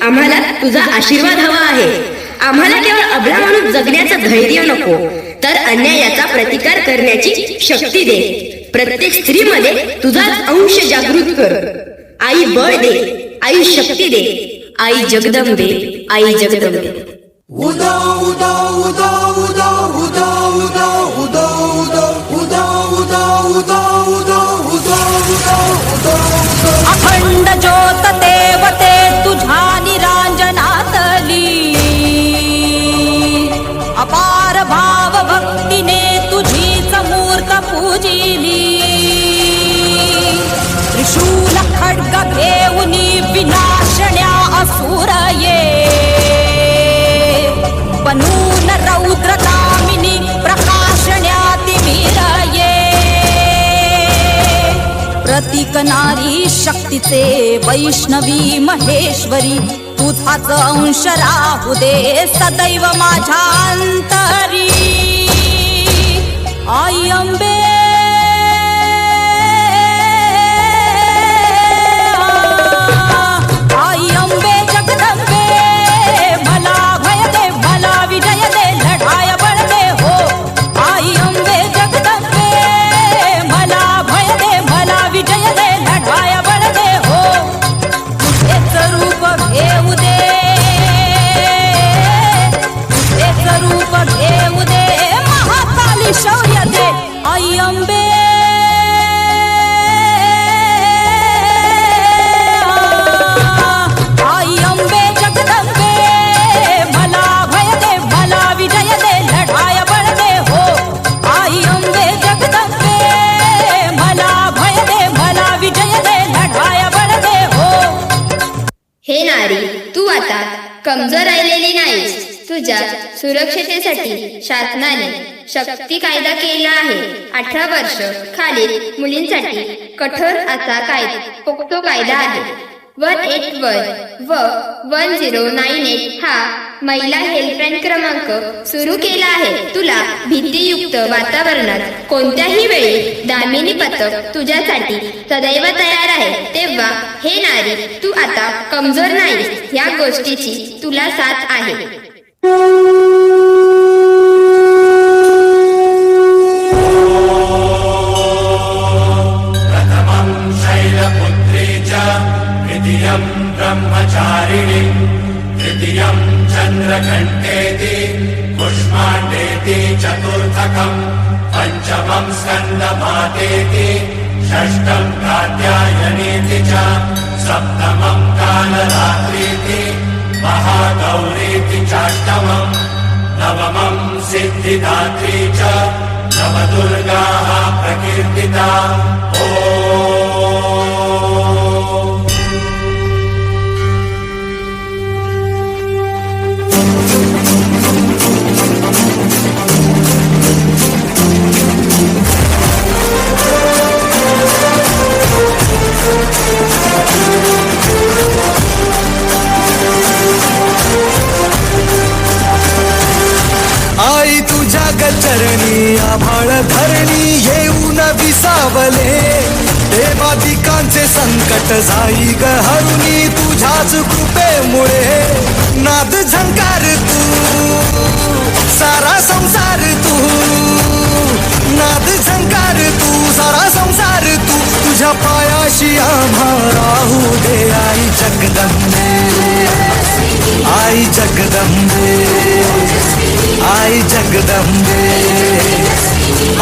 आम्हाला तुझा आशीर्वाद हवा आहे. आम्हाला केवळ अबला म्हणून जगण्याचं धैर्य नको, तर अन्यायाचा प्रतिकार करण्याची शक्ती दे. प्रत्येक स्त्रीमध्ये तुझाच अंश जागृत कर. आई बळ दे, आई शक्ती दे. आई जगदंबे, आई जगदंबे. उदा उदा उदा उदा उदा उदा उदा उदा उदा उदा उदा उदा उदा उदा अखंड ज्योत देवते तुझ्या निरांजनातली, अपार भाव भक्तीने तुझीच मूर्त पूजिली. त्रिशूल खड्ग घेऊनी विनाशण्या असुर ये, बनून रौद्र दामिनी प्रकाशण्या तिमिर ये. प्रतीक नारी शक्तीचे वैष्णवी महेश्वरी, तुझाच अंश राहू दे सदैव माझ्या अंतरी. आई अंबे, आई अंबे जगदंबे, मला भय दे, मला विजय दे, लढाया बळ दे हो. आई अंबे जगदंबे, मला भय दे, मला विजय दे, लढाया बळ दे हो. तुझेच रूप घेऊ दे, तुझेच रूप घेऊ दे, महाकाली शौर्य दे. आई अंबे, आई अंबे जगदंबे, मला भय दे, मला विजय दे, लढाया बळ दे हो. आई अंबे जगदंबे, मला भय दे, मला विजय दे, लढाया बळ दे हो. हे नारी, तू आता कमजोर राहिलेली नाहीस. तुझ्या सुरक्षितेसाठी शासनाने शक्ती कायदा केला आहे. 18 वर्ष खालील मुलींसाठी कठोर असा पोक्सो कायदा आहे. 181 व 1098 हा महिला हेल्पलाईन क्रमांक सुरू केला आहे. तुला भीतीयुक्त वातावरणात कोणत्याही वेळी दामिनी पथक तुझ्यासाठी सदैव तयार आहे. तेव्हा हे नारी, तू आता कमजोर नाहीस. या गोष्टीची तुला साथ आहे. द्वितीयं ब्रह्मचारिणी, तृतीयं चन्द्रघण्टेति, कुष्माण्डेति, चतुर्थकं पञ्चमं स्कन्दमातेति, षष्ठं कात्यायनीति च, सप्तमं कालरात्रीति, महागौरीति चाष्टमं, नवमं सिद्धिदात्री च, नवदुर्गाः प्रकीर्तिता. आई तुझ्या गचरणी आभाळ धरणी येऊन विसावले. देवादिकांचे संकट जाई ग हरुणी तुझ्याच कृपेमुळे. नाद झंकार तू, सारा संसार तू, नाद झंकार तू, सारा संसार तू. तुझ्या पायाशी आम्हा राहू दे आई जगदंबे, आई जगदंबे, आई जगदंबे,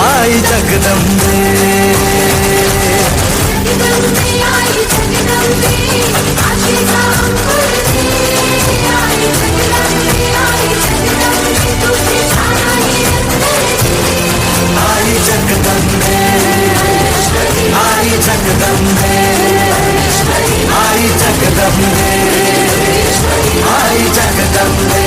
आई जगदंबे. आई जगदंबे, आई जगदंबे, आई जगदंबे, आई जगदंबे.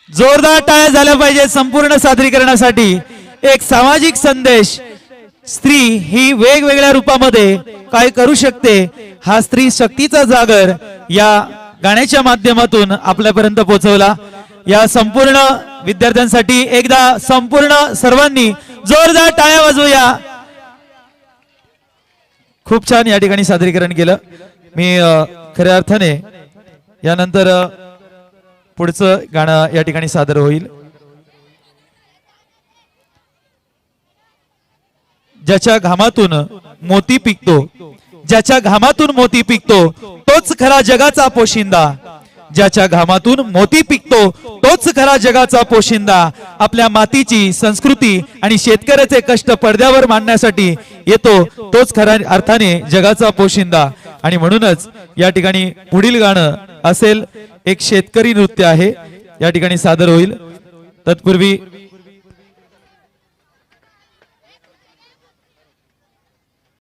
जोरदार टाळ्या झाल्या पाहिजे संपूर्ण सादरीकरणासाठी. एक सामाजिक संदेश, स्त्री ही वेगवेगळ्या रूपामध्ये काय करू शकते हा स्त्री शक्तीचा जागर या गाण्याच्या माध्यमातून आपल्यापर्यंत पोहोचवला. या संपूर्ण विद्यार्थ्यांसाठी एकदा संपूर्ण सर्वांनी जोरदार टाळ्या वाजवूया. खूप छान या ठिकाणी सादरीकरण केलं. मी खऱ्या अर्थाने यानंतर पुढचं गाणं या ठिकाणी सादर होईल. ज्याच्या घामातून मोती पिकतो, ज्याच्या घामातून मोती पिकतो तोच खरा जगाचा पोशिंदा. ज्याच्या घामातून मोती पिकतो तोच खरा जगाचा पोशिंदा. आपल्या मातीची संस्कृती आणि शेतकऱ्याचे कष्ट पडद्यावर मांडण्यासाठी येतो तोच खऱ्या अर्थाने जगाचा पोशिंदा. आणि म्हणूनच या ठिकाणी पुढील गाणं असेल एक शेतकरी नृत्य आहे, या ठिकाणी सादर होईल. तत्पूर्वी